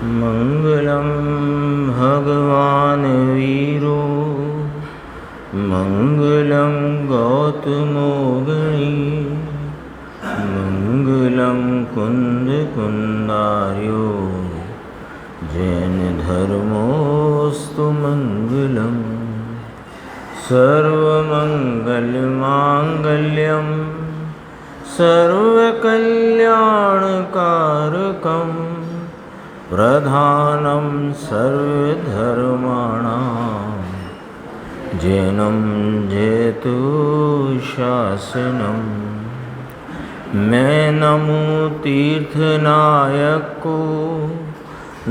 मंगलम भगवान वीरो मंगलम गौतमो गणी मंगलम कुंद कुंदार्यो जैन धर्मोस्तु मंगलम सर्वमंगलमांगल्यम सर्वकल्याणकारकं प्रधानं सर्वधर्माणां जैनं जयतु शासनं। मैं नमो तीर्थनायक को,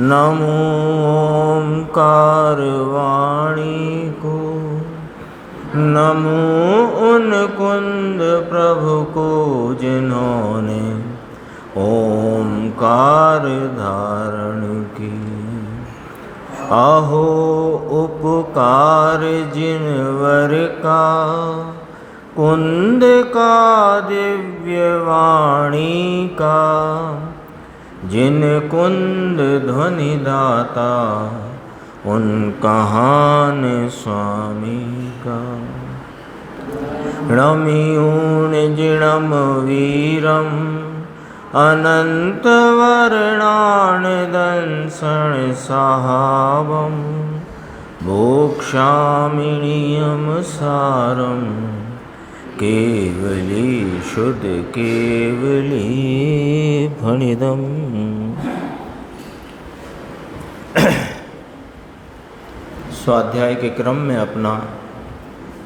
नमो ओंकार वाणी को, नमो उन कुंद प्रभु को जिन्होंने ओंकार धारण की। अहो उपकार जिनवर का, कुंद का दिव्य वाणी का, जिन कुंद ध्वनि दाता उन कहान स्वामी का। णमियून जिणम वीरम अनंत वर्णान दंसण साहावम भोक्षामि नियम सारम केवली शुद्ध केवली फणिदम। स्वाध्याय के क्रम में अपना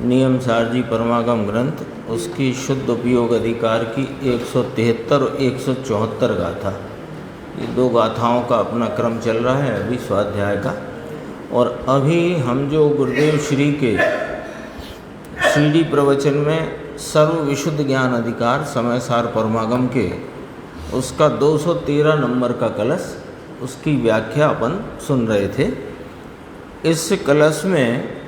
नियम सारजी परमागम ग्रंथ, उसकी शुद्ध उपयोग अधिकार की 173 और 174 गाथा, ये दो गाथाओं का अपना क्रम चल रहा है अभी स्वाध्याय का। और अभी हम जो गुरुदेव श्री के सीडी प्रवचन में सर्व विशुद्ध ज्ञान अधिकार समय सार परमागम के उसका 213 नंबर का कलश, उसकी व्याख्या अपन सुन रहे थे। इस कलश में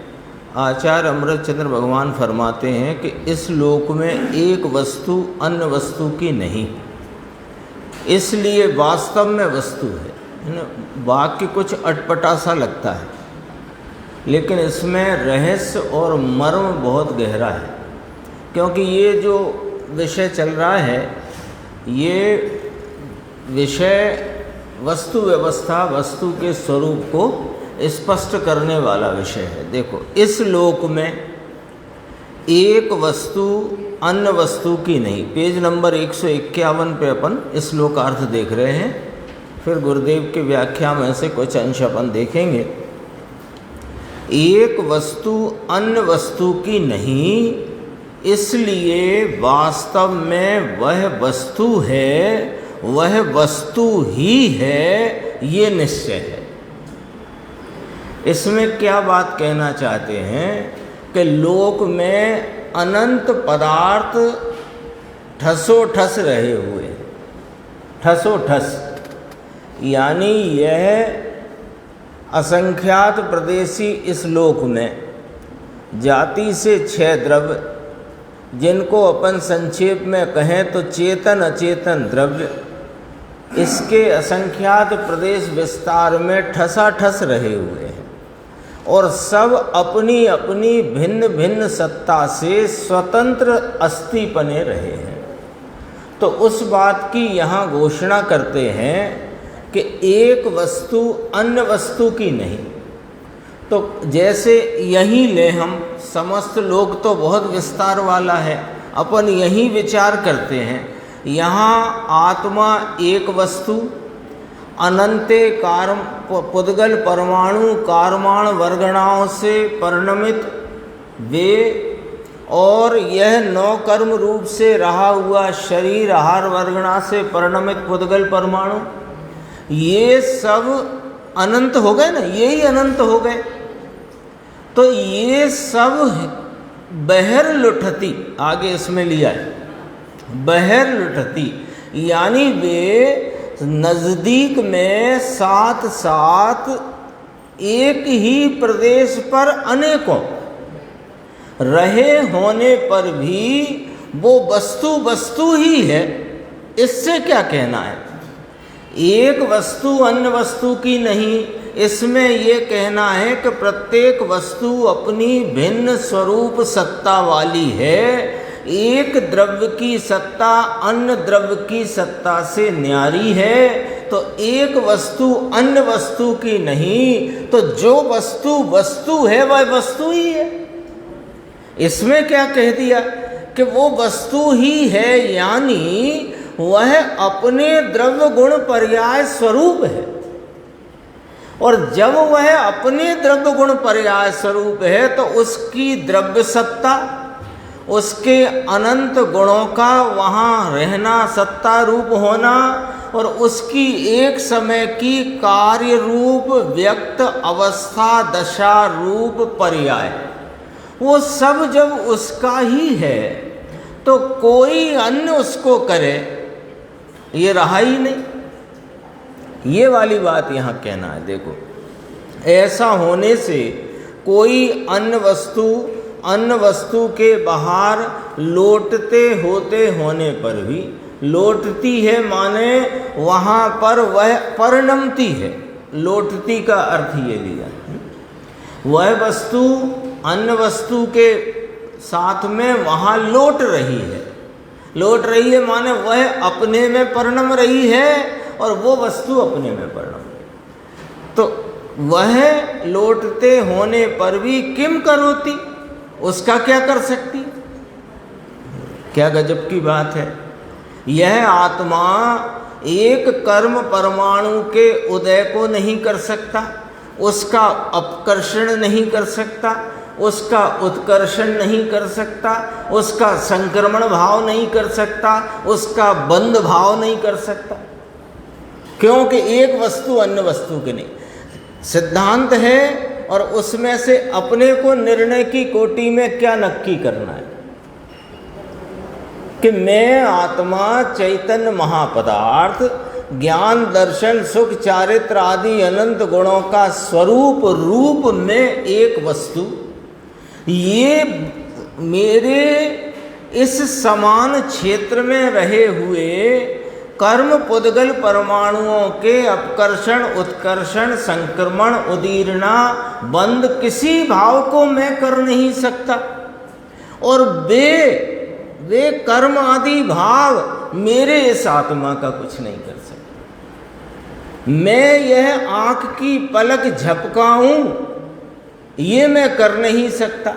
आचार्य अमृतचंद्र भगवान फरमाते हैं कि इस लोक में एक वस्तु अन्य वस्तु की नहीं, इसलिए वास्तव में वस्तु है। वाक्य कुछ अटपटा सा लगता है, लेकिन इसमें रहस्य और मर्म बहुत गहरा है। क्योंकि ये जो विषय चल रहा है, ये विषय वस्तु व्यवस्था, वस्तु के स्वरूप को स्पष्ट करने वाला विषय है। देखो, इस लोक में एक वस्तु अन्य वस्तु की नहीं। पेज नंबर 151 पे अपन इस श्लोकार्थ देख रहे हैं, फिर गुरुदेव की व्याख्या में से कुछ अंश अपन देखेंगे। एक वस्तु अन्य वस्तु की नहीं, इसलिए वास्तव में वह वस्तु है, वह वस्तु ही है, ये निश्चय है। इसमें क्या बात कहना चाहते हैं कि लोक में अनंत पदार्थ ठसोठस रहे हुए, ठसोठस, यानी यह असंख्यात प्रदेशी इस लोक में जाति से 6 द्रव्य, जिनको अपन संक्षेप में कहें तो चेतन अचेतन द्रव्य, इसके असंख्यात प्रदेश विस्तार में ठसाठस रहे हुए हैं और सब अपनी अपनी भिन्न भिन्न सत्ता से स्वतंत्र अस्थि बने रहे हैं। तो उस बात की यहाँ घोषणा करते हैं कि एक वस्तु अन्य वस्तु की नहीं। तो जैसे यहीं ले हम, समस्त लोक तो बहुत विस्तार वाला है, अपन यहीं विचार करते हैं। यहाँ आत्मा एक वस्तु, अनंते कार्म पुद्गल परमाणु कारमाण वर्गणाओं से परिणमित वे, और यह 9 कर्म रूप से रहा हुआ शरीर आहार वर्गणा से परिणमित पुद्गल परमाणु, ये सब अनंत हो गए ना, ये ही अनंत हो गए। तो ये सब बहर लुठती, आगे इसमें लिया है बहर लुठती, यानी वे नज़दीक में साथ साथ एक ही प्रदेश पर अनेकों रहे होने पर भी वो वस्तु वस्तु ही है। इससे क्या कहना है एक वस्तु अन्य वस्तु की नहीं, इसमें ये कहना है कि प्रत्येक वस्तु अपनी भिन्न स्वरूप सत्ता वाली है। एक द्रव्य की सत्ता अन्य द्रव्य की सत्ता से न्यारी है, तो एक वस्तु अन्य वस्तु की नहीं, तो जो वस्तु वस्तु है वह वस्तु ही है। इसमें क्या कह दिया कि वो वस्तु ही है, यानी वह अपने द्रव्य गुण पर्याय स्वरूप है। और जब वह अपने द्रव्य गुण पर्याय स्वरूप है तो उसकी द्रव्य सत्ता, उसके अनंत गुणों का वहाँ रहना, सत्ता रूप होना, और उसकी एक समय की कार्य रूप व्यक्त अवस्था दशा रूप पर्याय, वो सब जब उसका ही है तो कोई अन्य उसको करे ये रहा ही नहीं। ये वाली बात यहाँ कहना है। देखो, ऐसा होने से कोई अन्य वस्तु के बाहर लोटते होते होने पर भी, लोटती है माने वहाँ पर वह परिणमती है। लोटती का अर्थ ये लिया, वह वस्तु अन्य वस्तु के साथ में वहाँ लोट रही है। लोट रही है माने वह अपने में परिणम रही है और वो वस्तु अपने में परिणम रही। तो वह लोटते होने पर भी किम करोति, उसका क्या कर सकती। क्या गजब की बात है। यह आत्मा एक कर्म परमाणु के उदय को नहीं कर सकता, उसका अपकर्षण नहीं कर सकता, उसका उत्कर्षण नहीं कर सकता, उसका संक्रमण भाव नहीं कर सकता, उसका बंध भाव नहीं कर सकता, क्योंकि एक वस्तु अन्य वस्तु की नहीं। सिद्धांत है और उसमें से अपने को निर्णय की कोटि में क्या नक्की करना है कि मैं आत्मा चैतन्य महापदार्थ ज्ञान दर्शन सुख चारित्र आदि अनंत गुणों का स्वरूप रूप में एक वस्तु, ये मेरे इस समान क्षेत्र में रहे हुए कर्म पुद्गल परमाणुओं के अपकर्षण उत्कर्षण संक्रमण उदीरना बंद किसी भाव को मैं कर नहीं सकता, और वे कर्म आदि भाव मेरे इस आत्मा का कुछ नहीं कर सकते। मैं यह आँख की पलक झपकाऊं ये मैं कर नहीं सकता,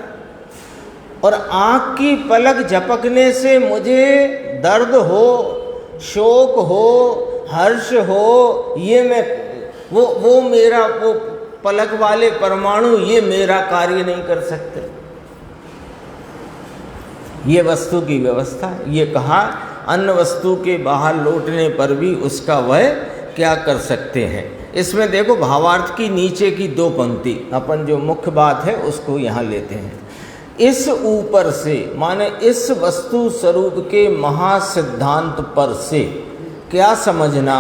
और आँख की पलक झपकने से मुझे दर्द हो, शोक हो, हर्ष हो, ये मैं वो मेरा वो पलक वाले परमाणु ये मेरा कार्य नहीं कर सकते। ये वस्तु की व्यवस्था। ये कहा अन्य वस्तु के बाहर लौटने पर भी उसका वह क्या कर सकते हैं। इसमें देखो भावार्थ की नीचे की दो पंक्ति, अपन जो मुख्य बात है उसको यहाँ लेते हैं। इस ऊपर से माने इस वस्तु स्वरूप के महासिद्धांत पर से क्या समझना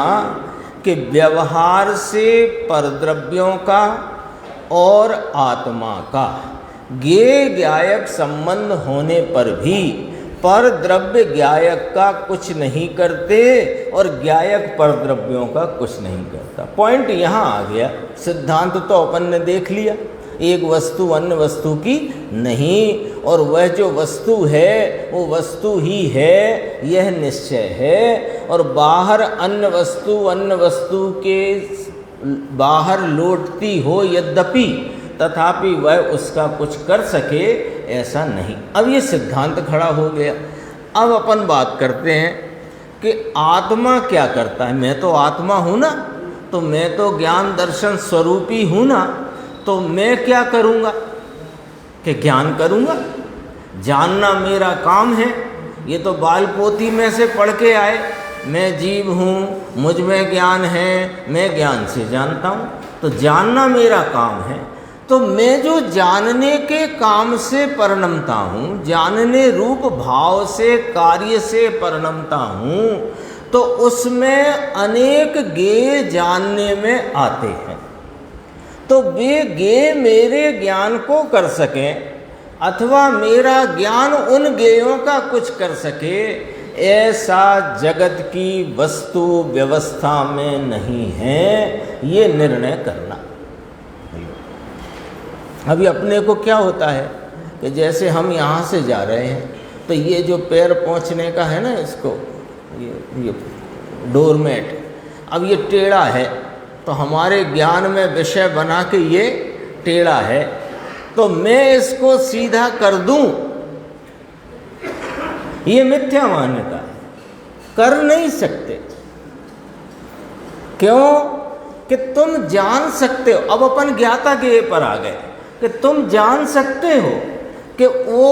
कि व्यवहार से परद्रव्यों का और आत्मा का ज्ञेय ज्ञायक संबंध होने पर भी पर द्रव्य ज्ञायक का कुछ नहीं करते और ज्ञायक पर द्रव्यों का कुछ नहीं करता। पॉइंट यहाँ आ गया। सिद्धांत तो अपन ने देख लिया, एक वस्तु अन्य वस्तु की नहीं, और वह जो वस्तु है वो वस्तु ही है, यह निश्चय है। और बाहर अन्य वस्तु के बाहर लौटती हो यद्यपि, तथापि वह उसका कुछ कर सके ऐसा नहीं। अब ये सिद्धांत खड़ा हो गया। अब अपन बात करते हैं कि आत्मा क्या करता है। मैं तो आत्मा हूँ ना, तो मैं तो ज्ञान दर्शन स्वरूपी हूँ ना, तो मैं क्या करूँगा कि ज्ञान करूँगा। जानना मेरा काम है। ये तो बाल पोथी में से पढ़ के आए, मैं जीव हूँ, मुझ में ज्ञान है, मैं ज्ञान से जानता हूँ, तो जानना मेरा काम है। तो मैं जो जानने के काम से परिणमता हूँ, जानने रूप भाव से कार्य से परिणमता हूँ, तो उसमें अनेक ज्ञेय जानने में आते हैं। तो वे ज्ञेय मेरे ज्ञान को कर सकें अथवा मेरा ज्ञान उन ज्ञेयों का कुछ कर सके, ऐसा जगत की वस्तु व्यवस्था में नहीं है, ये निर्णय करना। अभी अपने को क्या होता है कि जैसे हम यहाँ से जा रहे हैं तो ये जो पैर पहुँचने का है ना, इसको ये डोरमेट, अब ये टेढ़ा है तो हमारे ज्ञान में विषय बना के ये टेढ़ा है, तो मैं इसको सीधा कर दूं, ये मिथ्या मान्यता है, कर नहीं सकते। क्यों? कि तुम जान सकते हो। अब अपन ज्ञाता के पर आ गए कि तुम जान सकते हो कि वो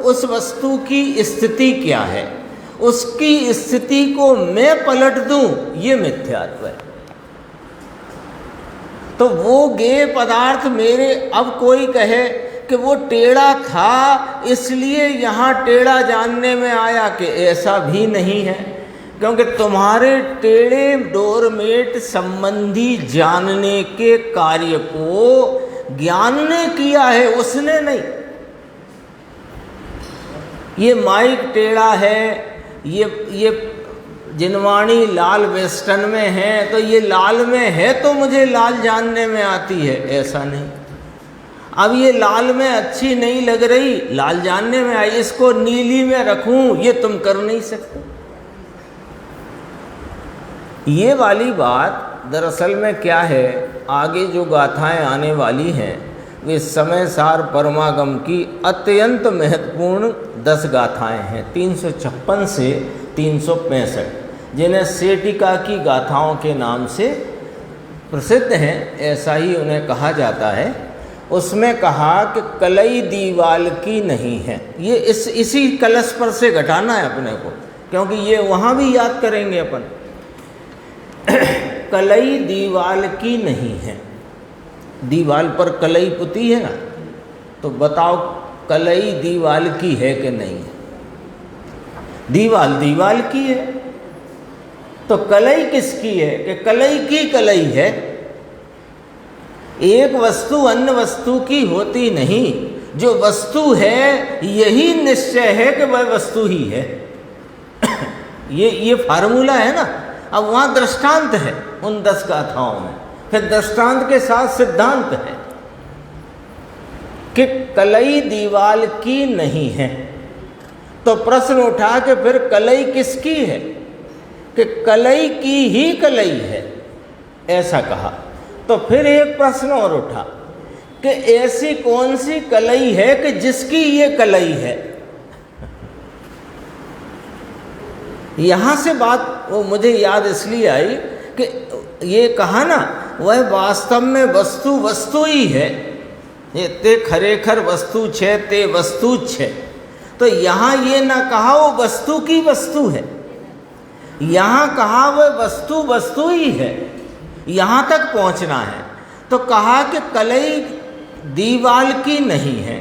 उस वस्तु की स्थिति क्या है, उसकी स्थिति को मैं पलट दूं, ये मिथ्यात्व है। तो वो ज्ञेय पदार्थ मेरे, अब कोई कहे कि वो टेढ़ा था इसलिए यहाँ टेढ़ा जानने में आया, कि ऐसा भी नहीं है, क्योंकि तुम्हारे टेढ़े डोरमेट संबंधी जानने के कार्य को ज्ञान ने किया है, उसने नहीं। ये माइक टेढ़ा है, ये जिनवाणी लाल वेस्टर्न में है, तो ये लाल में है तो मुझे लाल जानने में आती है, ऐसा नहीं। अब ये लाल में अच्छी नहीं लग रही, लाल जानने में आई, इसको नीली में रखूं, ये तुम कर नहीं सकते। ये वाली बात दरअसल में क्या है, आगे जो गाथाएं आने वाली हैं वे समय सार परमागम की अत्यंत महत्वपूर्ण 10 गाथाएं हैं, 356 से 365, जिन्हें सेटिका की गाथाओं के नाम से प्रसिद्ध हैं, ऐसा ही उन्हें कहा जाता है। उसमें कहा कि कलई दीवाल की नहीं है। ये इसी कलश पर से घटाना है अपने को, क्योंकि ये वहाँ भी याद करेंगे अपन। कलई दीवाल की नहीं है। दीवाल पर कलई पुती है ना, तो बताओ कलई दीवाल की है कि नहीं है? दीवाल दीवाल की है, तो कलई किसकी है? कि कलई की कलई है। एक वस्तु अन्य वस्तु की होती नहीं, जो वस्तु है यही निश्चय है कि वह वस्तु ही है। ये फार्मूला है ना। अब वहाँ दृष्टांत है उन 10 गाथाओं में, फिर दृष्टांत के साथ सिद्धांत है कि कलई दीवाल की नहीं है। तो प्रश्न उठा कि फिर कलई किसकी है? कि कलई की ही कलई है, ऐसा कहा। तो फिर एक प्रश्न और उठा कि ऐसी कौन सी कलई है कि जिसकी ये कलई है? यहां से बात वो मुझे याद इसलिए आई कि ये कहा ना, वह वास्तव में वस्तु वस्तु ही है। ये ते खरेखर वस्तु छे, ते वस्तु छे। तो यहाँ ये ना कहा वो वस्तु की वस्तु है, यहाँ कहा वह वस्तु वस्तु ही है। यहाँ तक पहुँचना है। तो कहा कि कलई दीवाल की नहीं है,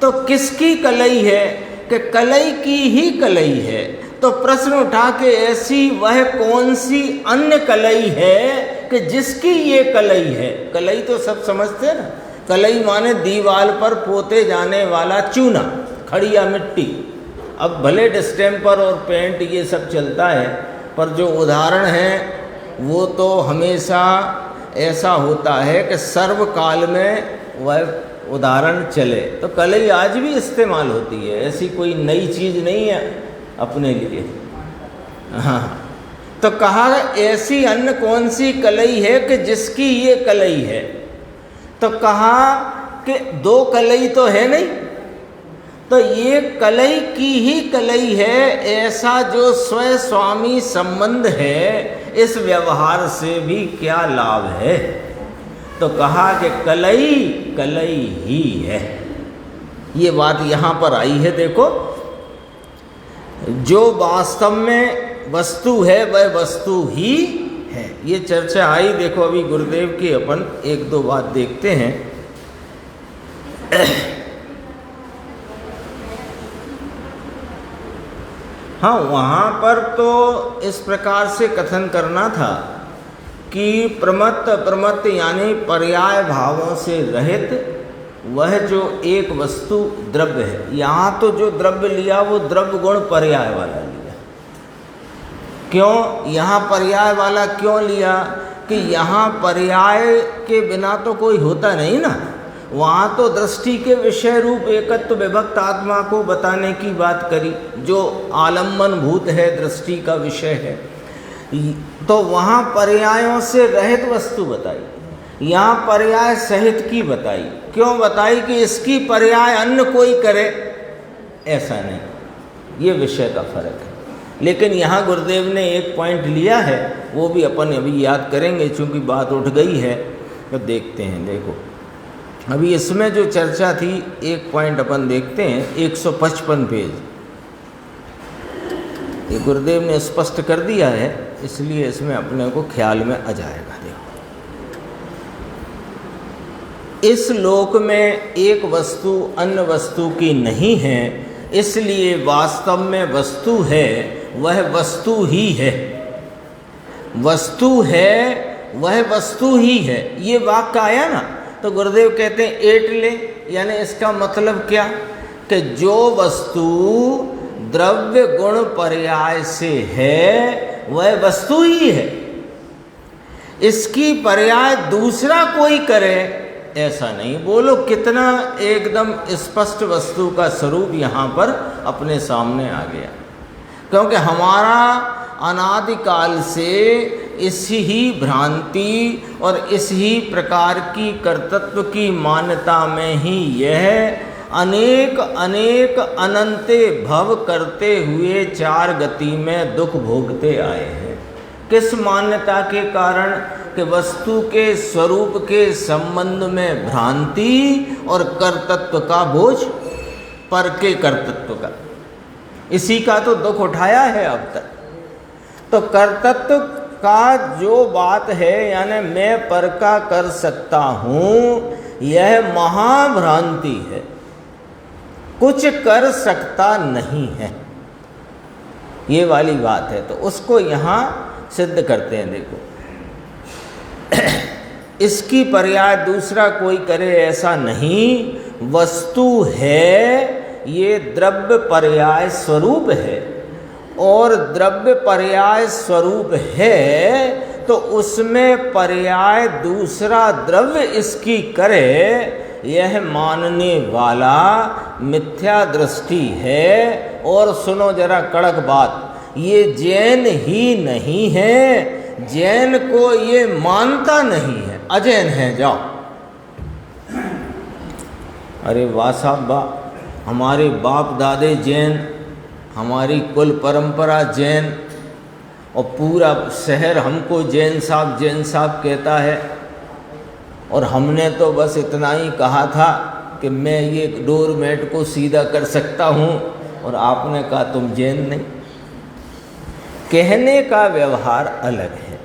तो किसकी कलई है? कि कलई की ही कलई है। तो प्रश्न उठा के ऐसी वह कौन सी अन्य कलई है कि जिसकी ये कलई है? कलई तो सब समझते हैं ना। कलई माने दीवाल पर पोते जाने वाला चूना, खड़िया मिट्टी। अब भले डिस्टेम्पर और पेंट ये सब चलता है, पर जो उदाहरण है वो तो हमेशा ऐसा होता है कि सर्वकाल में वह उदाहरण चले। तो कलई आज भी इस्तेमाल होती है, ऐसी कोई नई चीज़ नहीं है अपने लिए। हाँ, तो कहा ऐसी अन्य कौन सी कलई है कि जिसकी ये कलई है? तो कहा कि 2 कलई तो है नहीं, तो ये कलई की ही कलई है। ऐसा जो स्वयं स्वामी संबंध है, इस व्यवहार से भी क्या लाभ है? तो कहा कि कलई कलई ही है। ये बात यहाँ पर आई है। देखो, जो वास्तव में वस्तु है वह वस्तु ही है। ये चर्चा आई। देखो अभी गुरुदेव की अपन 1-2 बात देखते हैं। हाँ, वहाँ पर तो इस प्रकार से कथन करना था कि प्रमत्त यानी पर्याय भावों से रहित वह जो एक वस्तु द्रव्य है। यहाँ तो जो द्रव्य लिया वो द्रव्य गुण पर्याय वाला लिया। क्यों यहाँ पर्याय वाला क्यों लिया कि यहाँ पर्याय के बिना तो कोई होता नहीं ना। वहाँ तो दृष्टि के विषय रूप एकत्व विभक्त आत्मा को बताने की बात करी, जो आलम्बन भूत है, दृष्टि का विषय है। तो वहाँ पर्यायों से रहित वस्तु बताई, यहाँ पर्याय सहित की बताई। क्यों बताई कि इसकी पर्याय अन्य कोई करे, ऐसा नहीं, ये विषय का फर्क है। लेकिन यहाँ गुरुदेव ने एक पॉइंट लिया है, वो भी अपन अभी याद करेंगे, चूँकि बात उठ गई है तो देखते हैं। देखो अभी इसमें जो चर्चा थी, एक पॉइंट अपन देखते हैं, 155 पेज। ये गुरुदेव ने स्पष्ट कर दिया है, इसलिए इसमें अपने को ख्याल में आ जाएगा। देखो, इस लोक में एक वस्तु अन्य वस्तु की नहीं है, इसलिए वास्तव में वस्तु है वह वस्तु ही है। वस्तु है वह वस्तु ही है, ये वाक्य आया ना। तो गुरुदेव कहते हैं एट ले, यानी इसका मतलब क्या कि जो वस्तु द्रव्य गुण पर्याय से है वह वस्तु ही है, इसकी पर्याय दूसरा कोई करे ऐसा नहीं। बोलो कितना एकदम स्पष्ट वस्तु का स्वरूप यहाँ पर अपने सामने आ गया। क्योंकि हमारा अनादिकाल से इस ही भ्रांति और इस ही प्रकार की कर्तृत्व की मान्यता में ही यह अनेक अनेक अनंते भव करते हुए चार गति में दुख भोगते आए हैं। किस मान्यता के कारण? कि वस्तु के स्वरूप के संबंध में भ्रांति और कर्तृत्व का बोझ, पर के कर्तृत्व का, इसी का तो दुख उठाया है अब तक। तो कर्तृत्व का जो बात है, यानी मैं पर का कर सकता हूँ, यह महाभ्रांति है, कुछ कर सकता नहीं है, ये वाली बात है। तो उसको यहाँ सिद्ध करते हैं। देखो इसकी पर्याय दूसरा कोई करे ऐसा नहीं, वस्तु है, ये द्रव्य पर्याय स्वरूप है, और द्रव्य पर्याय स्वरूप है तो उसमें पर्याय दूसरा द्रव्य इसकी करे, यह मानने वाला मिथ्या दृष्टि है। और सुनो जरा कड़क बात, ये जैन ही नहीं है, जैन को ये मानता नहीं है, अजैन है। जाओ, अरे वाह साहब वाह, हमारे बाप दादे जैन, हमारी कुल परंपरा जैन, और पूरा शहर हमको जैन साहब कहता है। और हमने तो बस इतना ही कहा था कि मैं ये डोरमेट को सीधा कर सकता हूँ, और आपने कहा तुम जैन नहीं। कहने का व्यवहार अलग है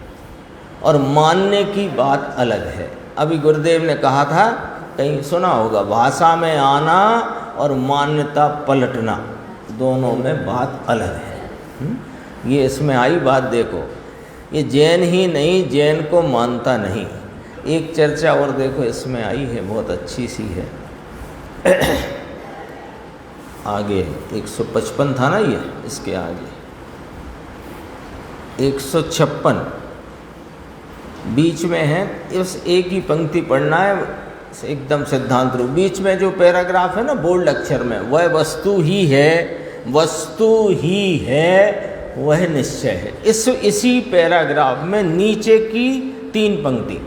और मानने की बात अलग है। अभी गुरुदेव ने कहा था, कहीं सुना होगा, भाषा में आना और मान्यता पलटना, दोनों में बात अलग है। ये इसमें आई बात। देखो ये जैन ही नहीं, जैन को मानता नहीं। एक चर्चा और देखो इसमें आई है, बहुत अच्छी सी है। आगे 155 था ना ये, इसके आगे 156 बीच में है। इस एक ही पंक्ति पढ़ना है एकदम सिद्धांत रूप। बीच में जो पैराग्राफ है ना बोल्ड अक्षर में, वह वस्तु ही है, वस्तु ही है, वह निश्चय है। इसी पैराग्राफ में नीचे की 3 पंक्ति,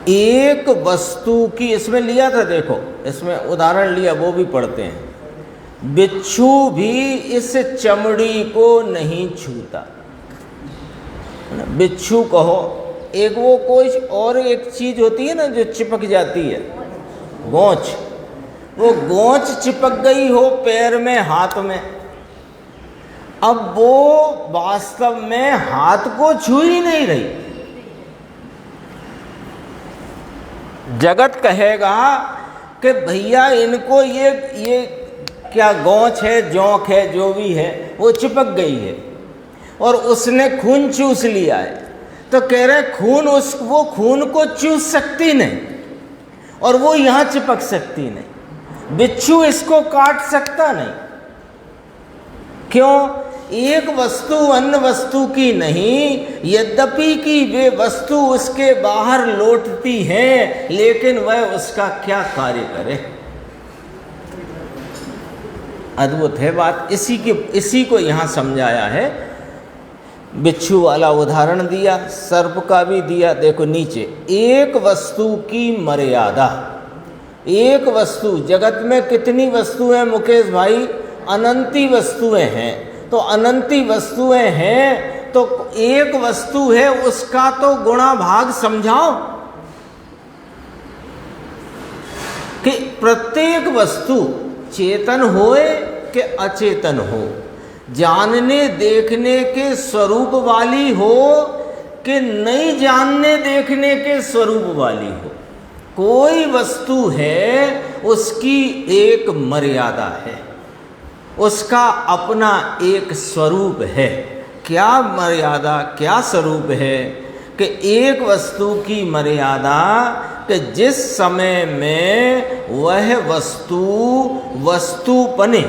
एक वस्तु की इसमें लिया था। देखो इसमें उदाहरण लिया, वो भी पढ़ते हैं। बिच्छू भी इस चमड़ी को नहीं छूता। बिच्छू कहो, एक वो कोई और एक चीज होती है ना जो चिपक जाती है, गोंच। वो गोंच चिपक गई हो पैर में, हाथ में, अब वो वास्तव में हाथ को छू ही नहीं रही। जगत कहेगा कि भैया इनको ये क्या गोंच है, जोंक है, जो भी है, वो चिपक गई है और उसने खून चूस लिया है। तो कह रहे खून, वो खून को चूस सकती नहीं और वो यहाँ चिपक सकती नहीं। बिच्छू इसको काट सकता नहीं। क्यों? एक वस्तु अन्य वस्तु की नहीं, यद्यपि कि वे वस्तु उसके बाहर लौटती हैं, लेकिन वह उसका क्या कार्य करे। अद्भुत है बात। इसी को यहाँ समझाया है। बिच्छू वाला उदाहरण दिया, सर्प का भी दिया। देखो नीचे, एक वस्तु की मर्यादा। एक वस्तु, जगत में कितनी वस्तुएं मुकेश भाई? अनंती वस्तुएं हैं। तो अनंती वस्तुएं हैं तो एक वस्तु है, उसका तो गुणा भाग समझाओ कि प्रत्येक वस्तु चेतन होए कि अचेतन हो, जानने देखने के स्वरूप वाली हो कि नहीं जानने देखने के स्वरूप वाली हो। कोई वस्तु है, उसकी एक मर्यादा है, उसका अपना एक स्वरूप है। क्या मर्यादा, क्या स्वरूप है? कि एक वस्तु की मर्यादा कि जिस समय में वह वस्तुपने,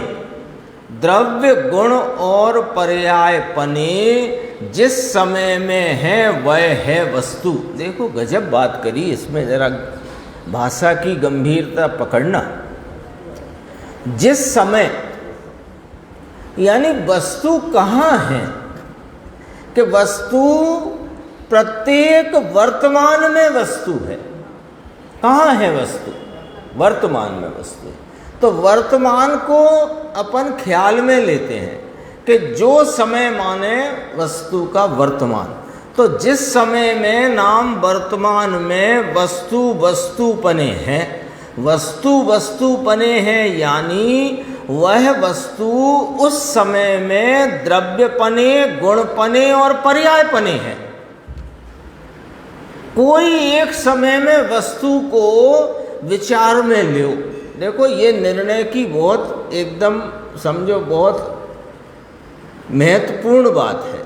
द्रव्य गुण और पर्यायपने जिस समय में है वह है वस्तु। देखो गजब बात करी, इसमें जरा भाषा की गंभीरता पकड़ना। जिस समय यानी वस्तु कहाँ है? कि वस्तु प्रत्येक वर्तमान में वस्तु है। कहाँ है वस्तु? वर्तमान में वस्तु है। तो वर्तमान को अपन ख्याल में लेते हैं कि जो समय माने वस्तु का वर्तमान। तो जिस समय में नाम वर्तमान में वस्तु वस्तुपने है, वस्तु वस्तुपने है, यानी वह वस्तु उस समय में द्रव्यपने, गुणपने और पर्यायपने है। कोई एक समय में वस्तु को विचार में लो। देखो ये निर्णय की बहुत एकदम समझो बहुत महत्वपूर्ण बात है।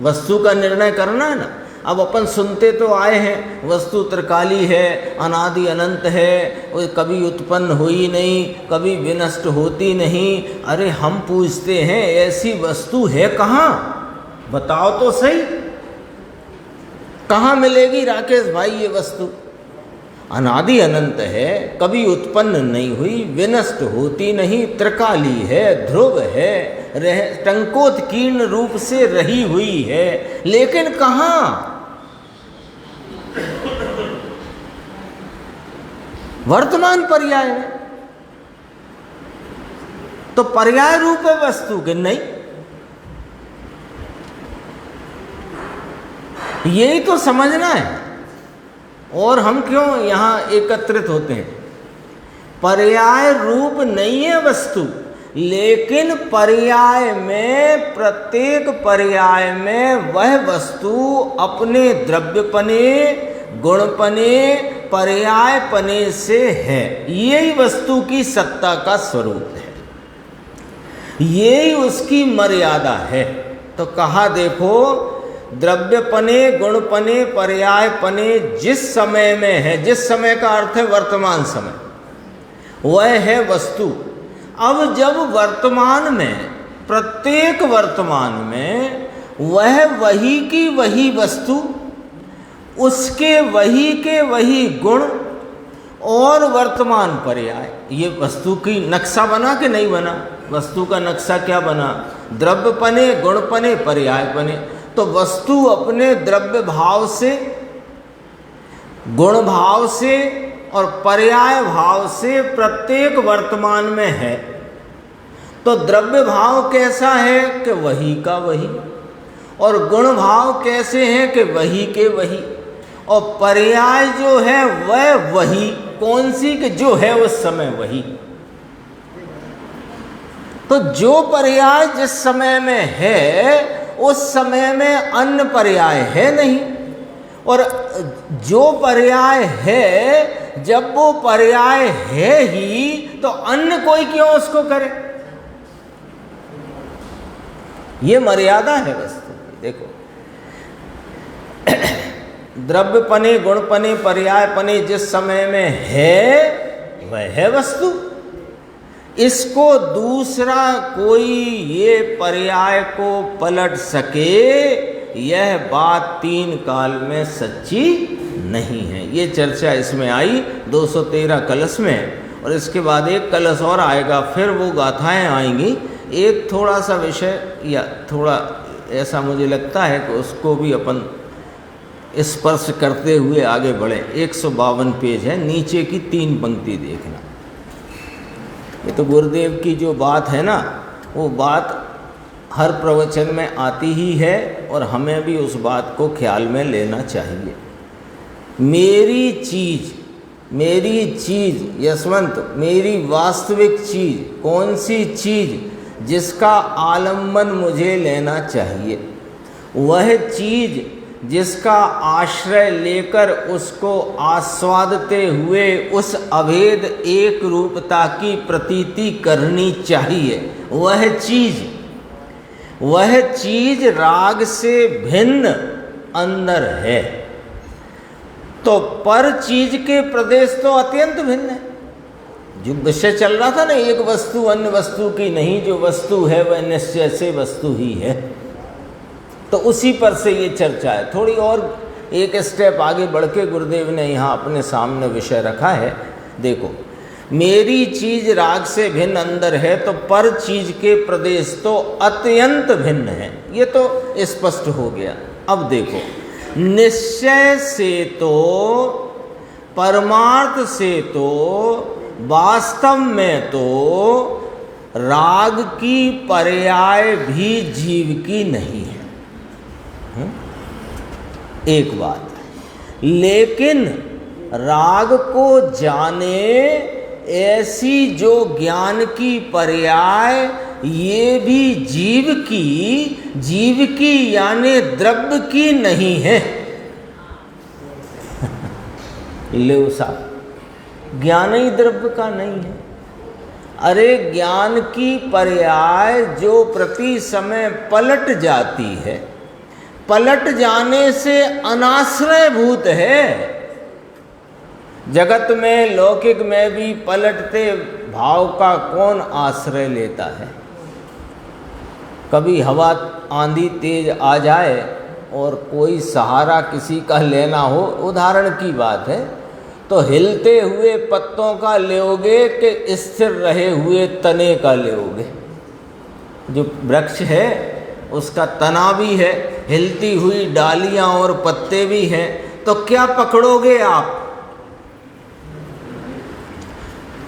वस्तु का निर्णय करना है ना। अब अपन सुनते तो आए हैं वस्तु त्रिकाली है, अनादि अनंत है, वो कभी उत्पन्न हुई नहीं, कभी विनष्ट होती नहीं। अरे हम पूछते हैं ऐसी वस्तु है कहाँ? बताओ तो सही, कहाँ मिलेगी राकेश भाई ये वस्तु? अनादि अनंत है, कभी उत्पन्न नहीं हुई, विनष्ट होती नहीं, त्रिकाली है, ध्रुव है, टंकोत्कीर्ण रूप से रही हुई है, लेकिन कहाँ? वर्तमान पर्याय में। तो पर्याय रूप है वस्तु के नहीं। यही तो समझना है। और हम क्यों यहाँ एकत्रित होते हैं? पर्याय रूप नहीं है वस्तु, लेकिन पर्याय में, प्रत्येक पर्याय में वह वस्तु अपने द्रव्यपने, गुणपने, पर्यायपने से है। यही वस्तु की सत्ता का स्वरूप है, यही उसकी मर्यादा है। तो कहा देखो, द्रव्यपने, गुणपने, पर्यायपने जिस समय में है, जिस समय का अर्थ है वर्तमान समय, वह है वस्तु। अब जब वर्तमान में, प्रत्येक वर्तमान में वह वही की वही वस्तु, उसके वही के वही गुण और वर्तमान पर्याय, ये वस्तु की नक्शा बना कि नहीं बना? वस्तु का नक्शा क्या बना? द्रव्यपने, गुणपने, पर्यायपने। तो वस्तु अपने द्रव्य भाव से, गुण भाव से और पर्याय भाव से प्रत्येक वर्तमान में है। तो द्रव्य भाव कैसा है कि वही का वही, और गुण भाव कैसे हैं कि वही के वही, और पर्याय जो है वह वही, कौन सी कि जो है उस समय वही। तो जो पर्याय जिस समय में है उस समय में अन्य पर्याय है नहीं, और जो पर्याय है जब वो पर्याय है ही तो अन्य कोई क्यों उसको करे? ये मर्यादा है वस्तु। देखो द्रव्यपने, गुणपने, पर्यायपने जिस समय में है वह है वस्तु। इसको दूसरा कोई ये पर्याय को पलट सके, यह बात तीन काल में सच्ची नहीं है। ये चर्चा इसमें आई 213 कलश में, और इसके बाद एक कलश और आएगा, फिर वो गाथाएं आएंगी। एक थोड़ा सा विषय या थोड़ा ऐसा मुझे लगता है कि उसको भी अपन स्पर्श करते हुए आगे बढ़े। 152 पेज है, नीचे की 3 पंक्ति देखना। ये तो गुरुदेव की जो बात है ना, वो बात हर प्रवचन में आती ही है, और हमें भी उस बात को ख्याल में लेना चाहिए। मेरी चीज़ यशवंत, मेरी वास्तविक चीज़, कौन सी चीज़ जिसका आलम्बन मुझे लेना चाहिए, वह चीज़ जिसका आश्रय लेकर उसको आस्वादते हुए उस अभेद एक रूपता की प्रतीति करनी चाहिए, वह चीज़ राग से भिन्न अंदर है। तो पर चीज के प्रदेश तो अत्यंत भिन्न है। जो विषय चल रहा था ना, एक वस्तु अन्य वस्तु की नहीं, जो वस्तु है वह निश्चय से वस्तु ही है। तो उसी पर से ये चर्चा है। थोड़ी और एक स्टेप आगे बढ़ के गुरुदेव ने यहाँ अपने सामने विषय रखा है। देखो, मेरी चीज राग से भिन्न अंदर है, तो पर चीज के प्रदेश तो अत्यंत भिन्न है। ये तो स्पष्ट हो गया। अब देखो, निश्चय से तो, परमार्थ से तो, वास्तव में तो राग की पर्याय भी जीव की नहीं है। एक बात, लेकिन राग को जाने ऐसी जो ज्ञान की पर्याय, ये भी जीव की यानी द्रव्य की नहीं है। ले साहब, ज्ञान ही द्रव्य का नहीं है। अरे ज्ञान की पर्याय जो प्रति समय पलट जाती है, पलट जाने से अनाश्रयभूत है। जगत में लौकिक में भी पलटते भाव का कौन आश्रय लेता है? कभी हवा आंधी तेज आ जाए और कोई सहारा किसी का लेना हो, उदाहरण की बात है, तो हिलते हुए पत्तों का लेओगे कि स्थिर रहे हुए तने का लेओगे? जो वृक्ष है उसका तना भी है, हिलती हुई डालियां और पत्ते भी हैं, तो क्या पकड़ोगे आप?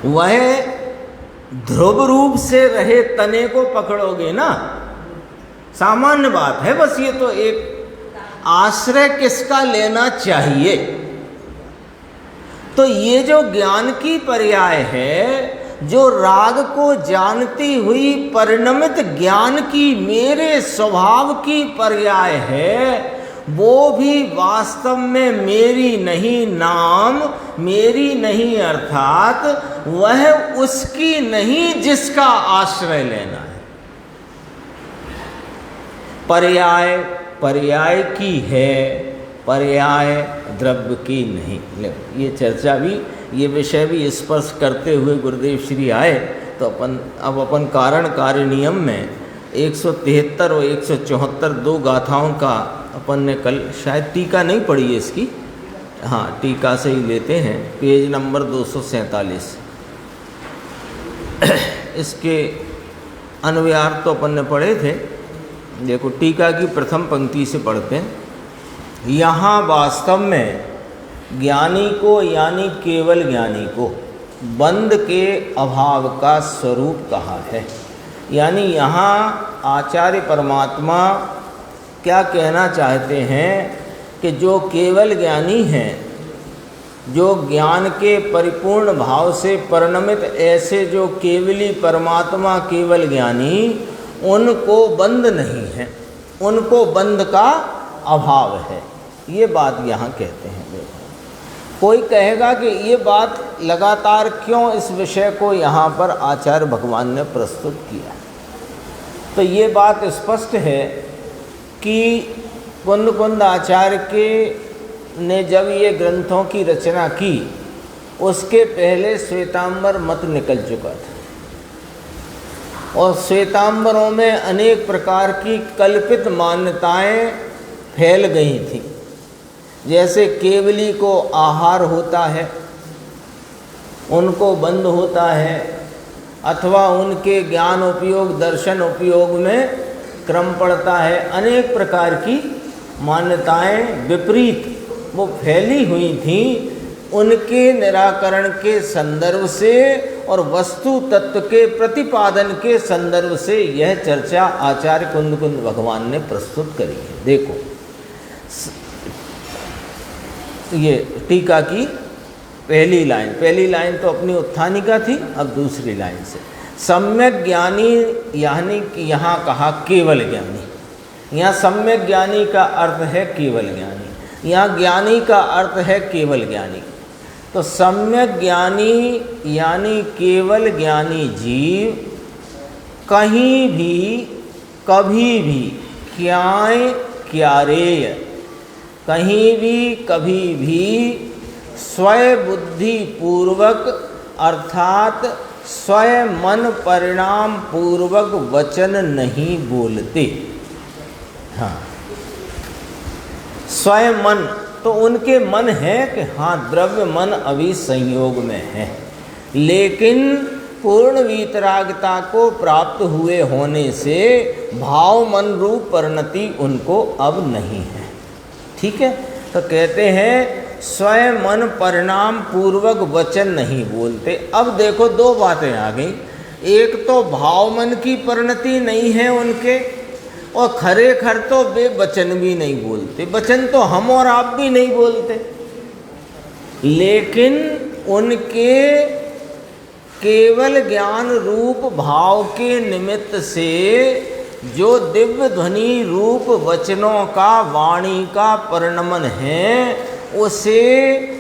वह ध्रुव रूप से रहे तने को पकड़ोगे ना। सामान्य बात है, बस ये तो एक आश्रय किसका लेना चाहिए। तो ये जो ज्ञान की पर्याय है, जो राग को जानती हुई परिणमित ज्ञान की मेरे स्वभाव की पर्याय है, वो भी वास्तव में मेरी नहीं, नाम मेरी नहीं, अर्थात वह उसकी नहीं जिसका आश्रय लेना है। पर्याय की है, पर्याय द्रव्य की नहीं। ये चर्चा भी, ये विषय भी स्पर्श करते हुए गुरुदेव श्री आए। तो अपन कारण कार्य नियम में 173 और 174 दो गाथाओं का अपन ने कल, शायद टीका नहीं पढ़ी है इसकी, हाँ टीका से ही लेते हैं, पेज नंबर 247। इसके अन्वयार्थ तो अपन ने पढ़े थे। देखो, टीका की प्रथम पंक्ति से पढ़ते हैं। यहाँ वास्तव में ज्ञानी को, यानी केवल ज्ञानी को, बंध के अभाव का स्वरूप कहा है। यानी यहाँ आचार्य परमात्मा क्या कहना चाहते हैं कि जो केवल ज्ञानी हैं, जो ज्ञान के परिपूर्ण भाव से परिणमित ऐसे जो केवली परमात्मा केवल ज्ञानी, उनको बंध नहीं है, उनको बंध का अभाव है। ये बात यहाँ कहते हैं। देखो, कोई कहेगा कि ये बात लगातार क्यों इस विषय को यहाँ पर आचार्य भगवान ने प्रस्तुत किया। तो ये बात स्पष्ट है कि कुंद आचार्य के ने जब ये ग्रंथों की रचना की, उसके पहले श्वेतांबर मत निकल चुका था। और श्वेतांबरों में अनेक प्रकार की कल्पित मान्यताएं फैल गई थी। जैसे केवली को आहार होता है, उनको बंद होता है, अथवा उनके ज्ञान उपयोग दर्शन उपयोग में क्रम पड़ता है। अनेक प्रकार की मान्यताएं विपरीत वो फैली हुई थी। उनके निराकरण के संदर्भ से और वस्तु तत्व के प्रतिपादन के संदर्भ से यह चर्चा आचार्य कुंद कुंद भगवान ने प्रस्तुत करी है। देखो ये टीका की पहली लाइन तो अपनी उत्थानिका थी। अब दूसरी लाइन से सम्यक ज्ञानी, यानी कि यहाँ कहा केवल ज्ञानी। यहाँ सम्यक ज्ञानी का अर्थ है केवल ज्ञानी, यहाँ ज्ञानी का अर्थ है केवल ज्ञानी। तो सम्यक ज्ञानी यानी केवल ज्ञानी जीव कहीं भी कभी भी क्याय क्यारेय, कहीं भी कभी भी स्वयं बुद्धि पूर्वक अर्थात स्वयं मन परिणाम पूर्वक वचन नहीं बोलते। हाँ, स्वयं मन तो उनके मन है कि हाँ द्रव्य मन अभी संयोग में है, लेकिन पूर्ण वीतरागता को प्राप्त हुए होने से भाव मन रूप परिणति उनको अब नहीं है। ठीक है, तो कहते हैं स्वयं मन परिणाम पूर्वक वचन नहीं बोलते। अब देखो दो बातें आ गई। एक तो भाव मन की परिणति नहीं है उनके, और खरे खर तो वे वचन भी नहीं बोलते। वचन तो हम और आप भी नहीं बोलते, लेकिन उनके केवल ज्ञान रूप भाव के निमित्त से जो दिव्य ध्वनि रूप वचनों का वाणी का परिणमन है, उसे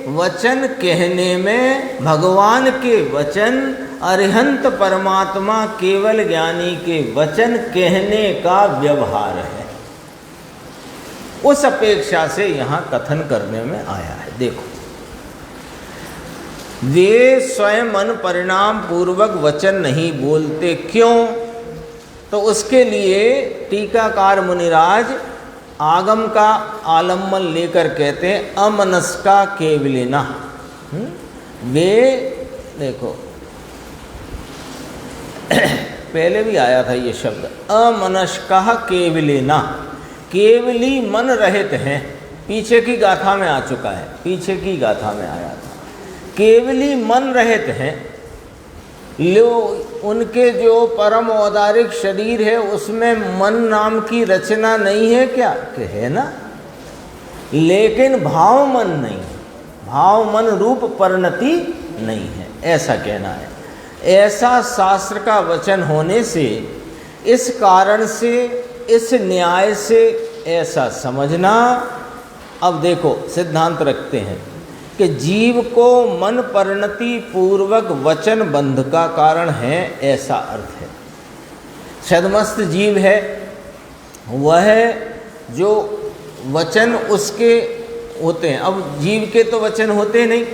वचन कहने में भगवान के वचन अरिहंत परमात्मा केवल ज्ञानी के वचन कहने का व्यवहार है। उस अपेक्षा से यहाँ कथन करने में आया है। देखो, वे स्वयं मन परिणाम पूर्वक वचन नहीं बोलते, क्यों? तो उसके लिए टीकाकार मुनिराज आगम का आलम्बन लेकर कहते हैं अमनस्का केवलिना। वे देखो पहले भी आया था ये शब्द अमनस्का केवलिना, केवली मन रहित हैं। पीछे की गाथा में आ चुका है, पीछे की गाथा में आया था। केवली मन रहित हैं, लो उनके जो परम औदारिक शरीर है उसमें मन नाम की रचना नहीं है क्या? कि है ना, लेकिन भाव मन नहीं, भाव मन रूप परिणति नहीं है, ऐसा कहना है। ऐसा शास्त्र का वचन होने से, इस कारण से, इस न्याय से ऐसा समझना। अब देखो सिद्धांत रखते हैं कि जीव को मन परिणति पूर्वक वचन बंध का कारण है, ऐसा अर्थ है। छद्मस्त जीव है, वह जो वचन उसके होते हैं। अब जीव के तो वचन होते नहीं,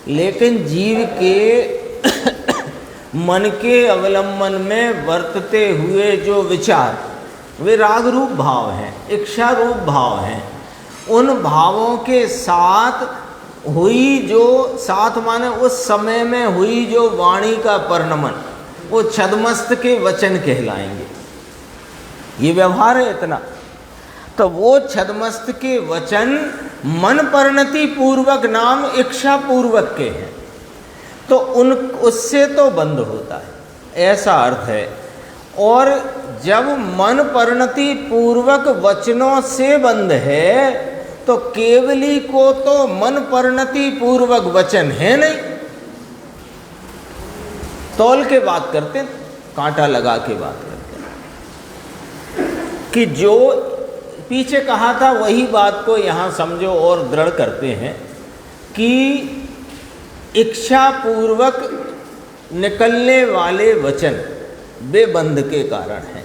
लेकिन जीव के मन के अवलंबन में वर्तते हुए जो विचार, वे राग रूप भाव हैं, इच्छा रूप भाव हैं। उन भावों के साथ हुई जो, साथ माने उस समय में हुई जो वाणी का परिणमन, वो छद्मस्त के वचन कहलाएंगे। ये व्यवहार है इतना। तो वो छद्मस्त के वचन मन परिणति पूर्वक नाम इच्छा पूर्वक के हैं, तो उन उससे तो बंद होता है, ऐसा अर्थ है। और जब मन परिणति पूर्वक वचनों से बंद है, तो केवली को तो मन परिणति पूर्वक वचन है नहीं। तौल के बात करते, कांटा लगा के बात करते कि जो पीछे कहा था वही बात को यहाँ समझो और दृढ़ करते हैं कि इच्छा पूर्वक निकलने वाले वचन बेबंध के कारण हैं,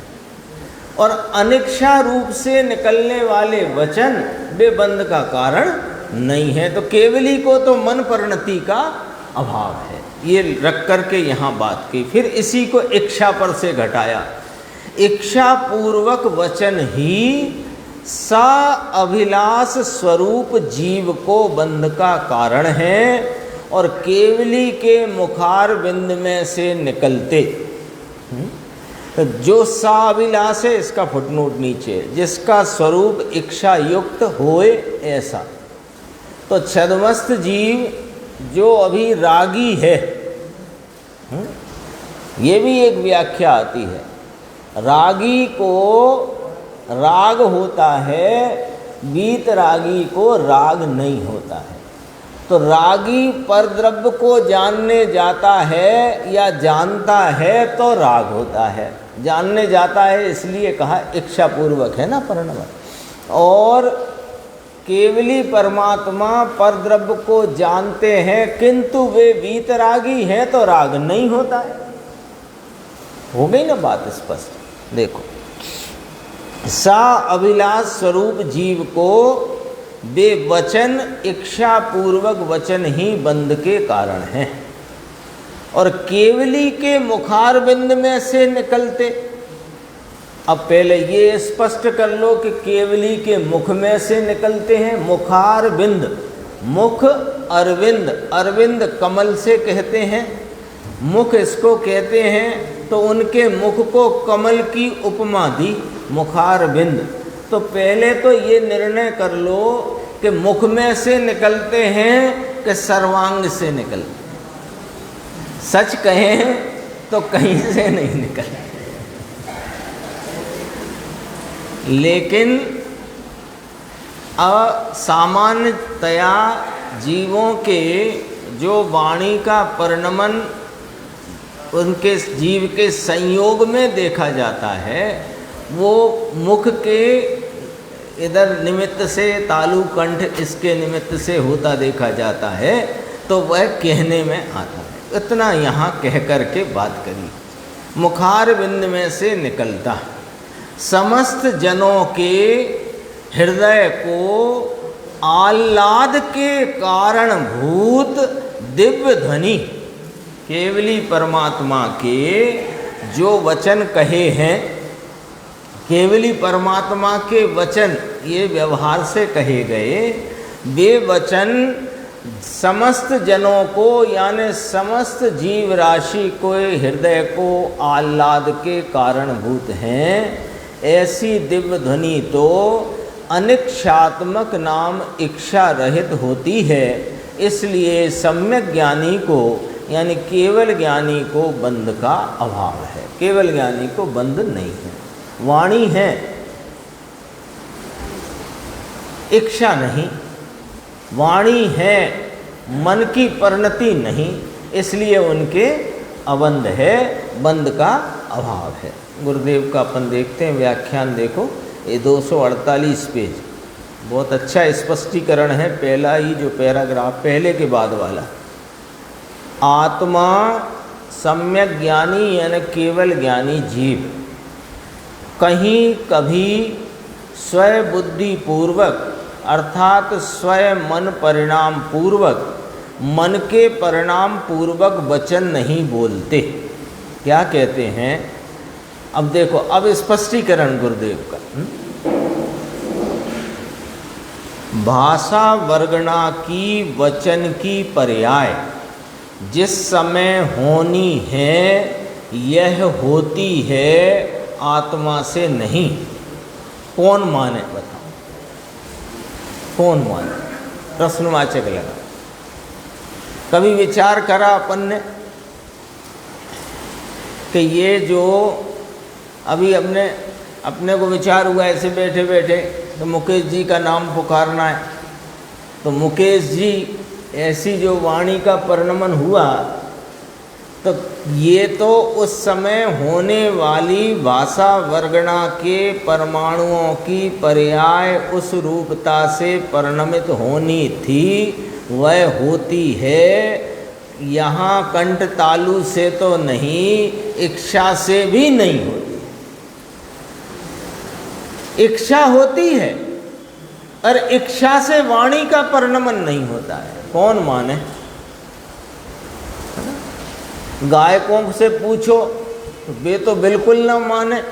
और अनिच्छा रूप से निकलने वाले वचन बेबंध का कारण नहीं है। तो केवली को तो मन परिणति का अभाव है। ये रख करके यहाँ बात की। फिर इसी को इच्छा पर से घटाया। इच्छा पूर्वक वचन ही सा अभिलाष स्वरूप जीव को बंध का कारण है और केवली के मुखार बिंद में से निकलते। जो सा अभिलाष है, इसका फुटनोट नीचे, जिसका स्वरूप इच्छा युक्त होए ऐसा। तो छद्मस्त जीव जो अभी रागी है, ये भी एक व्याख्या आती है। रागी को राग होता है, वीतरागी को राग नहीं होता है। तो रागी परद्रव्य को जानने जाता है या जानता है तो राग होता है। जानने जाता है इसलिए कहा इच्छा पूर्वक है ना परिणमन। और केवली परमात्मा परद्रव्य को जानते हैं किंतु वे वीतरागी हैं तो राग नहीं होता है। हो गई ना बात स्पष्ट। देखो, सा अभिलाष स्वरूप जीव को वे वचन इच्छा पूर्वक वचन ही बंध के कारण हैं और केवली के मुखार बिंद में से निकलते। अब पहले ये स्पष्ट कर लो कि केवली के मुख में से निकलते हैं। मुखार बिंद, मुख अरविंद, अरविंद कमल से कहते हैं, मुख इसको कहते हैं। तो उनके मुख को कमल की उपमा दी, मुखार बिंद। तो पहले तो ये निर्णय कर लो कि मुख में से निकलते हैं कि सर्वांग से निकलते हैं। सच कहें तो कहीं से नहीं निकलते। लेकिन असामान्यतया जीवों के जो वाणी का परिणमन उनके जीव के संयोग में देखा जाता है, वो मुख के इधर निमित्त से, तालु कंठ इसके निमित्त से होता देखा जाता है। तो वह कहने में आता है। इतना यहाँ कह कर के बात करी। मुखार बिंद में से निकलता समस्त जनों के हृदय को आह्लाद के कारण भूत दिव्य ध्वनि, केवली परमात्मा के जो वचन कहे हैं, केवली परमात्मा के वचन ये व्यवहार से कहे गए, वे वचन समस्त जनों को यानी समस्त जीव राशि को हृदय को आह्लाद के कारणभूत हैं। ऐसी दिव्य ध्वनि तो अनिच्छात्मक नाम इच्छा रहित होती है। इसलिए सम्यक ज्ञानी को यानी केवल ज्ञानी को बंध का अभाव है। केवल ज्ञानी को बंध नहीं है। वाणी है, इच्छा नहीं। वाणी है, मन की परिणति नहीं, इसलिए उनके अबंध है, बंध का अभाव है। गुरुदेव का अपन देखते हैं व्याख्यान। देखो ये 248 पेज, बहुत अच्छा स्पष्टीकरण है। पहला ही जो पैराग्राफ पहले के बाद वाला, आत्मा सम्यक ज्ञानी यानी केवल ज्ञानी जीव कहीं कभी स्वयं बुद्धि पूर्वक अर्थात स्वयं मन परिणाम पूर्वक, मन के परिणाम पूर्वक वचन नहीं बोलते। क्या कहते हैं? अब देखो, अब स्पष्टीकरण गुरुदेव का। भाषा वर्गणा की वचन की पर्याय जिस समय होनी है यह होती है, आत्मा से नहीं। कौन माने बताओ, कौन माने? प्रश्नवाचक लगा। कभी विचार करा अपन ने कि ये जो अभी अपने को विचार हुआ ऐसे बैठे बैठे तो मुकेश जी का नाम पुकारना है, तो मुकेश जी ऐसी जो वाणी का परिणमन हुआ, तो ये तो उस समय होने वाली भाषा वर्गणा के परमाणुओं की पर्याय उस रूपता से परिणमित होनी थी, वह होती है। यहाँ कंठ तालु से तो नहीं, इच्छा से भी नहीं होती। इच्छा होती है और इच्छा से वाणी का परिणमन नहीं होता है। कौन माने? गायकों से पूछो वे तो बिल्कुल ना माने।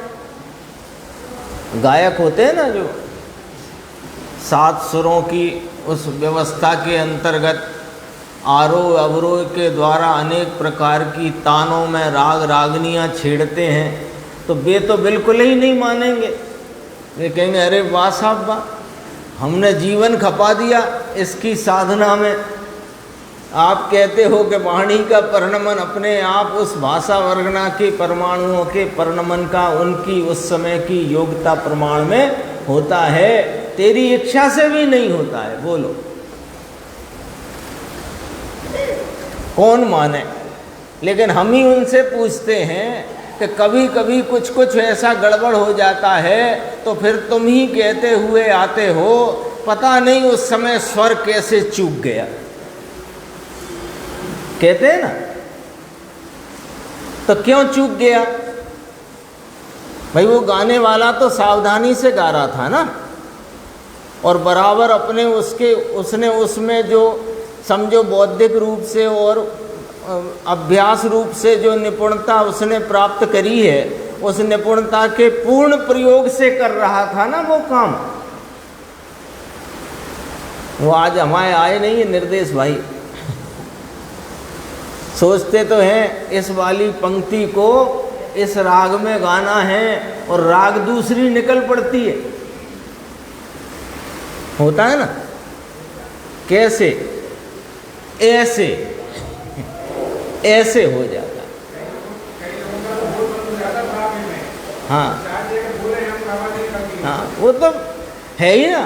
गायक होते हैं ना जो 7 सुरों की उस व्यवस्था के अंतर्गत आरोह अवरोह के द्वारा अनेक प्रकार की तानों में राग रागनियाँ छेड़ते हैं, तो वे तो बिल्कुल ही नहीं मानेंगे। वे कहेंगे अरे वाह साहब वाह, हमने जीवन खपा दिया इसकी साधना में। आप कहते हो कि वाणी का परिणमन अपने आप उस भाषा वर्गना के परमाणुओं के परिणमन का उनकी उस समय की योग्यता प्रमाण में होता है, तेरी इच्छा से भी नहीं होता है। बोलो कौन माने? लेकिन हम ही उनसे पूछते हैं कि कभी कभी कुछ कुछ ऐसा गड़बड़ हो जाता है तो फिर तुम ही कहते हुए आते हो, पता नहीं उस समय स्वर कैसे चूक गया। कहते हैं ना, तो क्यों चूक गया भाई? वो गाने वाला तो सावधानी से गा रहा था ना, और बराबर अपने उसने उसमें जो समझो बौद्धिक रूप से और अभ्यास रूप से जो निपुणता उसने प्राप्त करी है, उस निपुणता के पूर्ण प्रयोग से कर रहा था ना वो काम। वो आज हमारे आए नहीं है निर्देश भाई। सोचते तो हैं इस वाली पंक्ति को इस राग में गाना है और राग दूसरी निकल पड़ती है। होता है ना, कैसे ऐसे ऐसे हो जाता है। हाँ हाँ, वो तो है ही ना।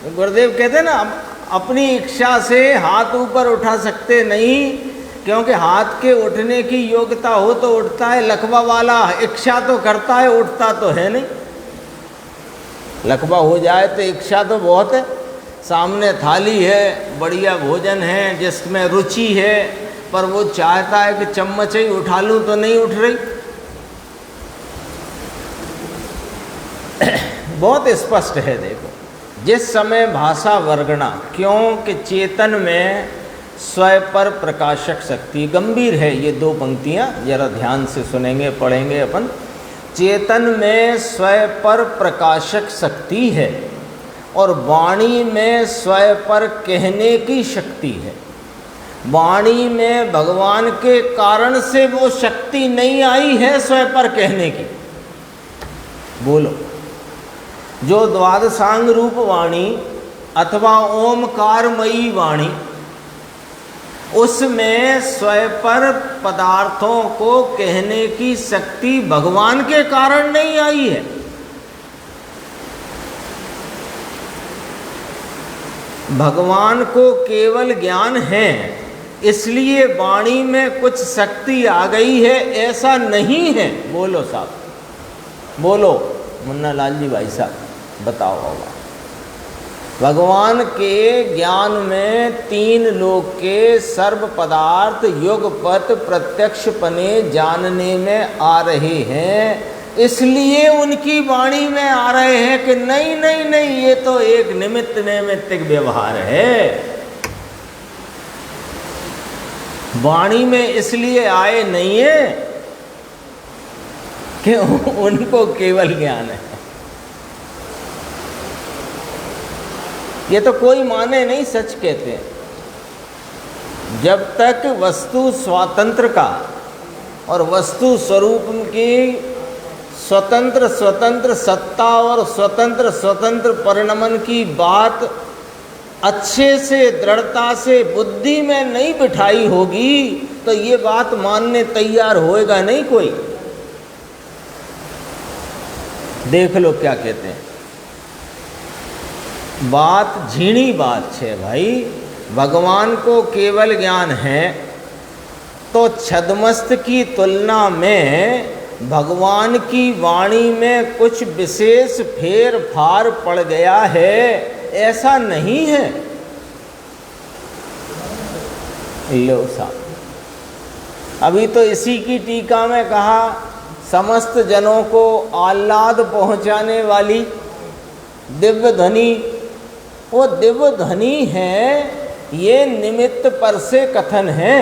गुरुदेव कहते हैं ना, अपनी इच्छा से हाथ ऊपर उठा सकते नहीं, क्योंकि हाथ के उठने की योग्यता हो तो उठता है। लकवा वाला इच्छा तो करता है, उठता तो है नहीं। लकवा हो जाए तो इच्छा तो बहुत है, सामने थाली है, बढ़िया भोजन है जिसमें रुचि है, पर वो चाहता है कि चम्मच ही उठा लूं तो नहीं उठ रही। बहुत स्पष्ट है। देखो, जिस समय भाषा वर्गणा, क्योंकि चेतन में स्वयं पर प्रकाशक शक्ति, गंभीर है ये 2 पंक्तियां, जरा ध्यान से सुनेंगे पढ़ेंगे अपन। चेतन में स्वयं पर प्रकाशक शक्ति है और वाणी में स्वयं पर कहने की शक्ति है। वाणी में भगवान के कारण से वो शक्ति नहीं आई है स्वयं पर कहने की। बोलो, जो द्वादशांग रूप वाणी अथवा ओमकारमयी वाणी, उसमें स्वयं पर पदार्थों को कहने की शक्ति भगवान के कारण नहीं आई है। भगवान को केवल ज्ञान है, इसलिए वाणी में कुछ शक्ति आ गई है, ऐसा नहीं है। बोलो साहब, बोलो मुन्ना लाल जी भाई साहब, बताओ होगा। भगवान के ज्ञान में 3 लोक के सर्व पदार्थ युगपत प्रत्यक्षपने जानने में आ रहे हैं, इसलिए उनकी वाणी में आ रहे हैं कि नहीं नहीं नहीं, ये तो एक निमित्त नैमित्तिक व्यवहार है। वाणी में इसलिए आए नहीं है कि उनको केवल ज्ञान है। ये तो कोई माने नहीं, सच कहते हैं। जब तक वस्तु स्वातंत्र का और वस्तु स्वरूप की स्वतंत्र स्वतंत्र सत्ता और स्वतंत्र स्वतंत्र परिणमन की बात अच्छे से दृढ़ता से बुद्धि में नहीं बिठाई होगी, तो ये बात मानने तैयार होएगा नहीं कोई। देख लो क्या कहते हैं। बात झीणी बात है भाई। भगवान को केवल ज्ञान है तो छद्मस्त की तुलना में भगवान की वाणी में कुछ विशेष फेर फार पड़ गया है, ऐसा नहीं है। लो साहब, अभी तो इसी की टीका में कहा, समस्त जनों को आह्लाद पहुंचाने वाली दिव्य ध्वनि, वो दिव्य ध्वनि है, ये निमित्त पर से कथन है।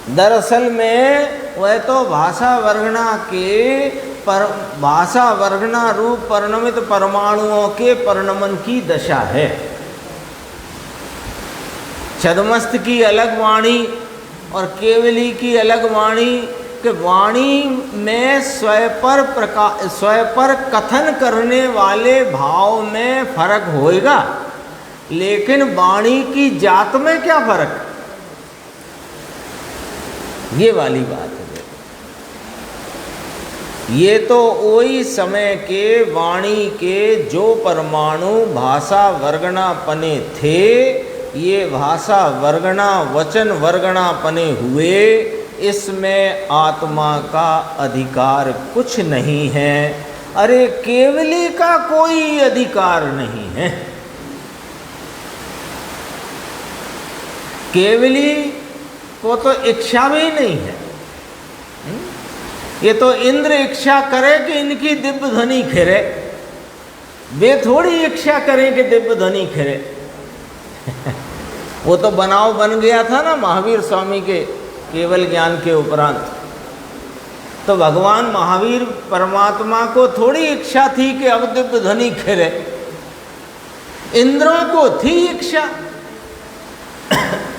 दरअसल में वह तो भाषा वर्गणा के भाषा वर्गणा रूप परिणमित परमाणुओं के परिणमन की दशा है। छद्मस्त की अलग वाणी और केवली की अलग वाणी, कि वाणी में स्वयं पर कथन करने वाले भाव में फर्क होएगा, लेकिन वाणी की जात में क्या फर्क, ये वाली बात है। ये तो वही समय के वाणी के जो परमाणु भाषा वर्गणा पने थे, ये भाषा वर्गणा वचन वर्गणा पने हुए, इसमें आत्मा का अधिकार कुछ नहीं है। अरे केवली का कोई अधिकार नहीं है। केवली को तो इच्छा भी नहीं है। ये तो इंद्र इच्छा करे कि इनकी दिव्य ध्वनि खिरे, वे थोड़ी इच्छा करें कि दिव्य ध्वनि खिरे। वो तो बनाव बन गया था ना महावीर स्वामी के केवल ज्ञान के उपरांत। तो भगवान महावीर परमात्मा को थोड़ी इच्छा थी कि अब दिव्य ध्वनि खिरे, इंद्रों को थी इच्छा।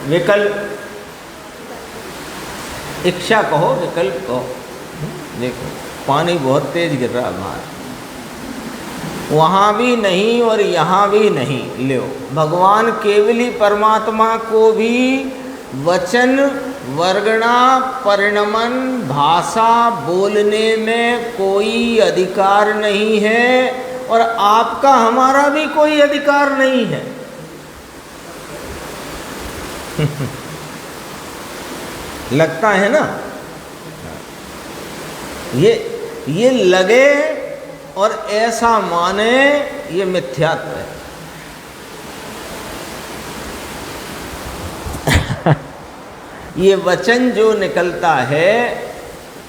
विकल्प, इच्छा कहो विकल्प कहो। देखो पानी बहुत तेज गिर रहा है बाहर, वहाँ भी नहीं और यहाँ भी नहीं। लो भगवान केवली परमात्मा को भी वचन वर्गणा परिणमन भाषा बोलने में कोई अधिकार नहीं है, और आपका हमारा भी कोई अधिकार नहीं है। लगता है ना, ये लगे और ऐसा माने, ये मिथ्यात्व है। ये वचन जो निकलता है,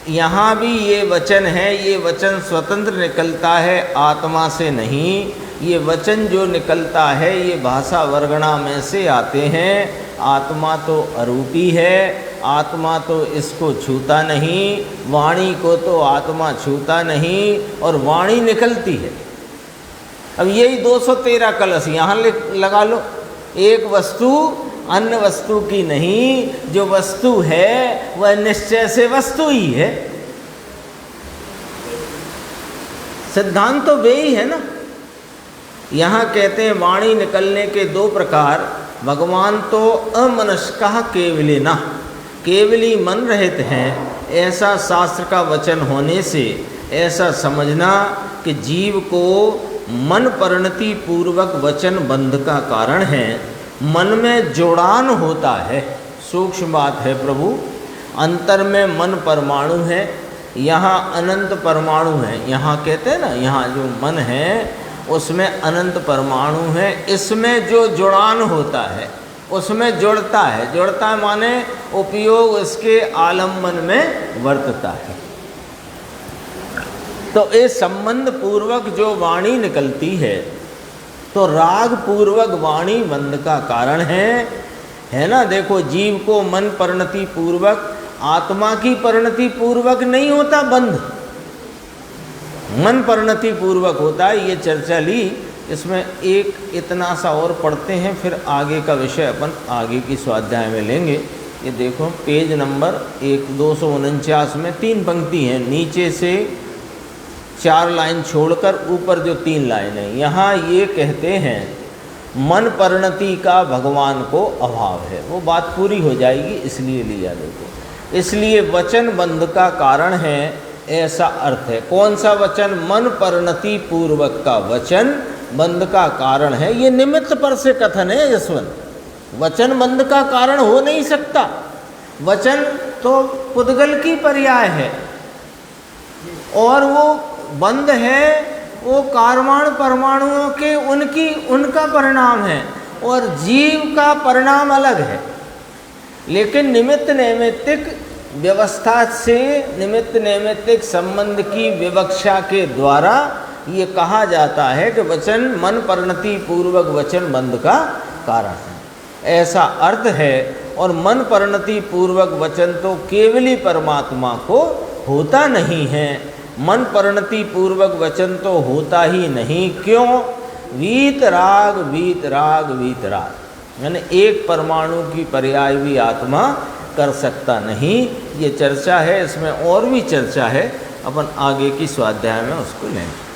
यहाँ भी ये वचन है, ये वचन स्वतंत्र निकलता है, आत्मा से नहीं। ये वचन जो निकलता है ये भाषा वर्गणा में से आते हैं। आत्मा तो अरूपी है, आत्मा तो इसको छूता नहीं, वाणी को तो आत्मा छूता नहीं, और वाणी निकलती है। अब यही 213 कलश यहाँ लगा लो। एक वस्तु अन्य वस्तु की नहीं, जो वस्तु है वह निश्चय से वस्तु ही है। सिद्धांत तो वे ही है ना। यहाँ कहते हैं वाणी निकलने के दो प्रकार। भगवान तो अमनस्कः केवलिनः, केवली मन रहित हैं, ऐसा शास्त्र का वचन होने से ऐसा समझना कि जीव को मन परिणति पूर्वक वचन बंध का कारण है। मन में जोड़ान होता है, सूक्ष्म बात है प्रभु। अंतर में मन परमाणु है, यहाँ अनंत परमाणु है। यहाँ कहते हैं ना, यहाँ जो मन है उसमें अनंत परमाणु है। इसमें जो जुड़ान होता है उसमें जुड़ता है। जुड़ता है माने उपयोग इसके आलम्बन में वर्तता है। तो इस संबंध पूर्वक जो वाणी निकलती है तो राग पूर्वक वाणी बंध का कारण है ना। देखो जीव को मन परिणति पूर्वक, आत्मा की परिणति पूर्वक नहीं होता बंध, मन परिणति पूर्वक होता है। ये चर्चा ली, इसमें एक इतना सा और पढ़ते हैं, फिर आगे का विषय अपन आगे की स्वाध्याय में लेंगे। ये देखो पेज नंबर 249 में 3 पंक्ति हैं, नीचे से 4 लाइन छोड़कर ऊपर जो 3 लाइन है, यहाँ ये कहते हैं मन परिणति का भगवान को अभाव है। वो बात पूरी हो जाएगी इसलिए लिया। देखो इसलिए वचन बंध का कारण है, ऐसा अर्थ है। कौन सा वचन? मन परिणति पूर्वक का वचन बंध का कारण है। ये निमित्त पर से कथन है यशवंत, वचन बंध का कारण हो नहीं सकता। वचन तो पुद्गल की पर्याय है और वो बंध है, वो कार्माण परमाणुओं के उनका परिणाम है, और जीव का परिणाम अलग है। लेकिन निमित्त नैमित्तिक व्यवस्था से, निमित्त नैमित्तिक संबंध की विवक्षा के द्वारा ये कहा जाता है कि वचन मन परिणति पूर्वक वचन बंध का कारण है, ऐसा अर्थ है। और मन परिणति पूर्वक वचन तो केवली परमात्मा को होता नहीं है। मन परिणति पूर्वक वचन तो होता ही नहीं। क्यों? वीतराग वीतराग वीतराग, यानी एक परमाणु की पर्याय भी आत्मा कर सकता नहीं। ये चर्चा है, इसमें और भी चर्चा है, अपन आगे की स्वाध्याय में उसको लेंगे।